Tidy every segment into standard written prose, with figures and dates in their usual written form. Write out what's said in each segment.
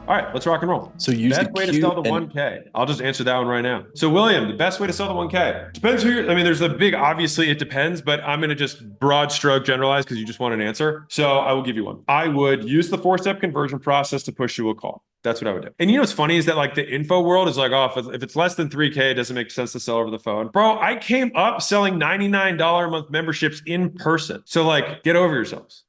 All right, let's rock and roll. So use best the way to Q sell the and 1K. I'll just answer that one right now. So William, the best way to sell the 1K depends who you're. I mean, there's a big, obviously it depends, but I'm going to just broad stroke generalize because you just want an answer. So I will give you one. I would use the 4-step conversion process to push you a call. That's what I would do. And you know what's funny is that like the info world is like, oh, if it's less than 3K, it doesn't make sense to sell over the phone. Bro, I came up selling $99 a month memberships in person. So like, get over yourselves.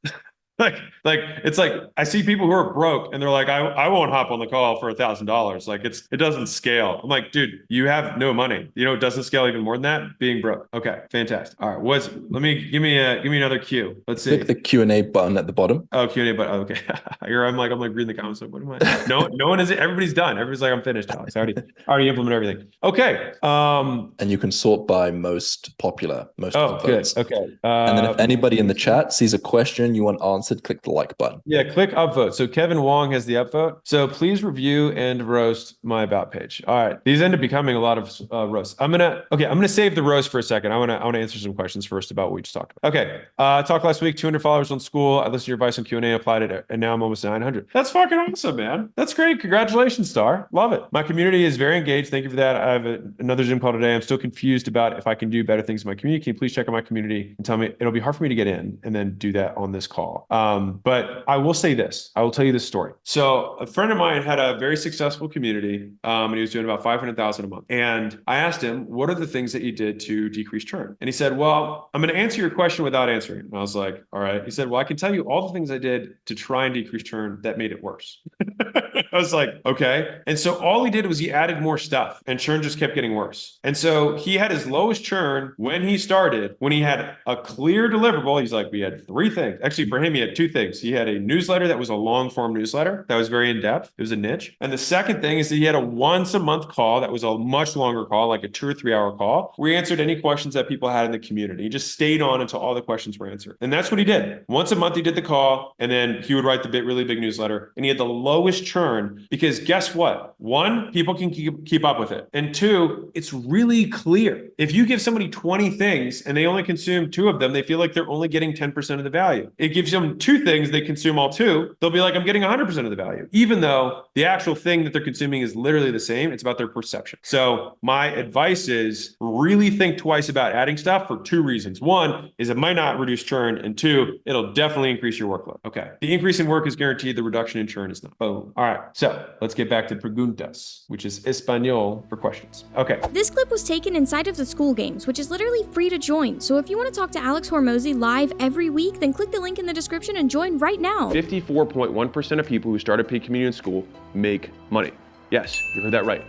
Like it's like I see people who are broke and they're like, I won't hop on the call for $1,000. Like it doesn't scale. I'm like, dude, you have no money. You know, it doesn't scale even more than that. Being broke. Okay, fantastic. All right, give me another cue. Let's see. click the Q&A button at the bottom. Oh, Q&A button. Okay. Here I'm like reading the comments. Like, what am I? No one is. Everybody's done. Everybody's like, I'm finished, Alex. I already implemented everything. Okay. And you can sort by most popular, most upvotes. Good. Okay. And then if anybody in the chat sees a question you want answered, click the like button. Yeah, click upvote. So Kevin Wong has the upvote. So please review and roast my about page. All right. These end up becoming a lot of roasts. I'm gonna save the roast for a second. I wanna answer some questions first about what we just talked about. Okay. Talked last week, 200 followers on Skool. I listened to your advice on Q&A, applied it, and now I'm almost 900. That's fucking awesome, man. That's great. Congratulations, Star. Love it. My community is very engaged. Thank you for that. I have another Zoom call today. I'm still confused about if I can do better things in my community. Can you please check on my community and tell me? It'll be hard for me to get in and then do that on this call. But I will say this. I will tell you this story. So a friend of mine had a very successful community, and he was doing about 500,000 a month. And I asked him, what are the things that you did to decrease churn? And he said, well, I'm going to answer your question without answering. And I was like, all right. He said, well, I can tell you all the things I did to try and decrease churn that made it worse. I was like, okay. And so all he did was he added more stuff and churn just kept getting worse. And so he had his lowest churn when he started, when he had a clear deliverable. He's like, we had 3 things. Actually, for him, he had 2 things. He had a newsletter that was a long form newsletter that was very in depth. It was a niche. And the second thing is that he had a once a month call that was a much longer call, like a 2 or 3 hour call, where he answered any questions that people had in the community. He just stayed on until all the questions were answered. And that's what he did. Once a month, he did the call, and then he would write the really big newsletter. And he had the lowest churn because guess what? 1, people can keep up with it. And 2, it's really clear. If you give somebody 20 things and they only consume 2 of them, they feel like they're only getting 10% of the value. It gives them 2 things, they consume all 2. They'll be like, I'm getting 100% of the value, even though the actual thing that they're consuming is literally the same. It's about their perception. So my advice is really think twice about adding stuff for 2 reasons. 1 is it might not reduce churn, and 2, it'll definitely increase your workload. Okay. The increase in work is guaranteed. The reduction in churn is not. Boom. All right. So let's get back to preguntas, which is Espanol for questions. Okay. This clip was taken inside of the Skool Games, which is literally free to join. So if you want to talk to AlexHormozi live every week, then click the link in the description and join right now. 54.1% of people who start a paid community in Skool make money. Yes, you heard that right.